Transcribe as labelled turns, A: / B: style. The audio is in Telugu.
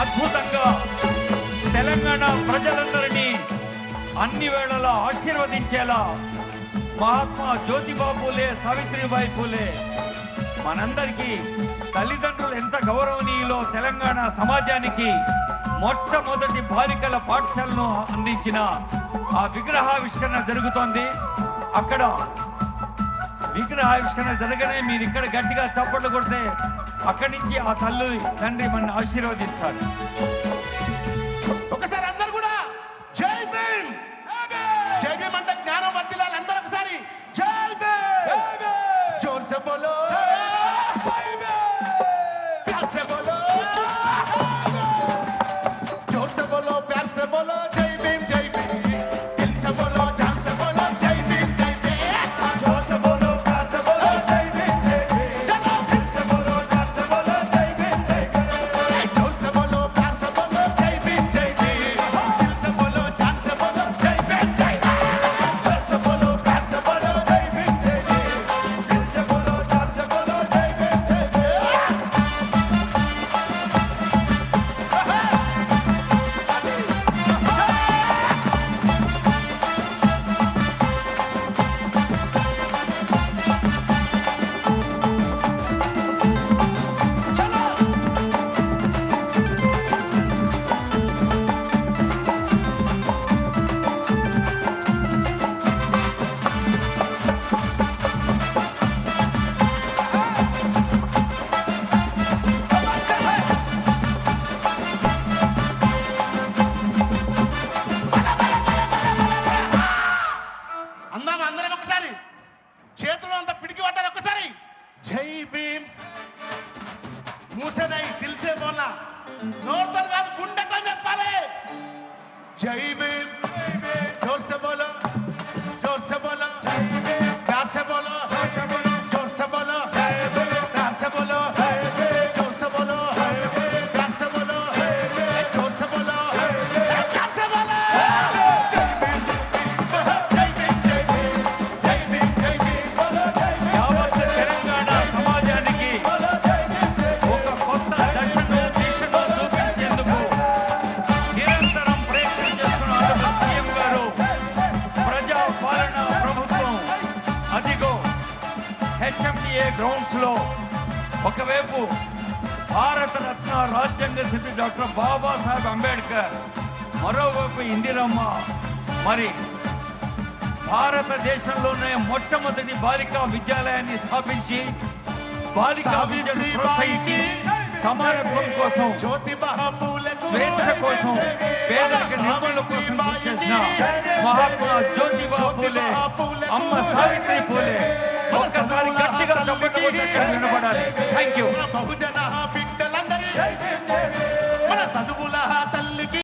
A: అద్భుతంగా తెలంగాణ ప్రజలందరినీ అన్ని వేళలా ఆశీర్వదించేలా మహాత్మా జ్యోతిబా పూలే, సావిత్రిబాయి పూలే మనందరికీ తల్లిదండ్రులు ఎంత గౌరవనీయులో తెలంగాణ సమాజానికి మొట్టమొదటి బాలికల పాఠశాలను అందించిన ఆ విగ్రహావిష్కరణ జరుగుతోంది. అక్కడ విగ్రహావిష్కరణ జరగనే మీరు ఇక్కడ గట్టిగా చప్పట్లు కొడితే అక్కడి నుంచి ఆ తల్లి తండ్రి మన ఆశీర్వదిస్తారు.
B: ఒకసారి అందరు కూడా జై భీమ్, జై భీమ్ అంటే జ్ఞానం వర్ధిల్లాలి. అందరూ ఒకసారి జై భీమ్, జోర్ సే బోలో, ప్యార్ సే బోలో, జోర్ సే బోలో, ప్యార్ సే బోలో, జై భీమ్ జై భీమ్, దిల్ సే బోలో, జాన్ సే బోలో, జై భీమ్ జై భీమ్, జోర్ సే బోలో, ప్యార్ సే బోలో, జై భీమ్ జై భీమ్, చలో దిల్ సే బోలో, జాన్ సే బోలో, జై భీమ్ జై భీమ్, జోర్ సే బోలో, ప్యార్ సే బోలో, జై భీమ్ జై భీమ్, దిల్ సే బోలో, జాన్ సే బోలో, జై భీమ్ జై భీమ్, జోర్ సే బోలో, ప్యార్ సే బోలో, జై భీమ్ జై భీమ్, దిల్ సే బోలో, జాన్ సే బోలో, జై భీమ్ జై భీమ్. అందామా అందరం ఒకసారి చేతులు అంతా పిడికి పట్టాలి. ఒకసారి జై భీమ్, మూసనై దిల్సే బోల్నా, నోరుతో కాదు గుండెతో చెప్పాలి. జై భీమ్, జోర్ సే బోలో, జోర్ సే బోలో, ప్యార్ సే బోలో, జోర్ సే బోలో, ప్యార్ సే బోలో, జోర్ సే బోలో, ప్యార్ సే బోలో, జోర్ సే బోలో, ప్యార్ సే బోలో.
A: యావత్ తెలంగాణ సమాజానికి ఒక కొత్త దశను దిశను చూపించేందుకు నిరంతరం ప్రయత్నం చేస్తున్న సీఎం గారు ప్రజా పాలన ప్రభుత్వం అదిగో హెచ్ఎండిఏ గ్రౌండ్స్ లో ఒకవైపు భారతరత్న రాజ్యాంగ శిల్పి డాక్టర్ బాబాసాహెబ్ అంబేద్కర్, మరోవైపు ఇందిరమ్మ, మరి భారతదేశంలోనే మొట్టమొదటి బాలికా విద్యాలయాన్ని స్థాపించి బాలికా విద్యను ప్రోత్సహించి సమానత్వం కోసం, స్వేచ్ఛ కోసం, పేదరిక నిర్మూలన కోసం కృషి చేసిన మహాత్మా జ్యోతిబా పూలే, అమ్మ సావిత్రి పూలే ఒక్కసారి గట్టిగా చప్పట్లు కొట్టి వినపడాలి. Thank you.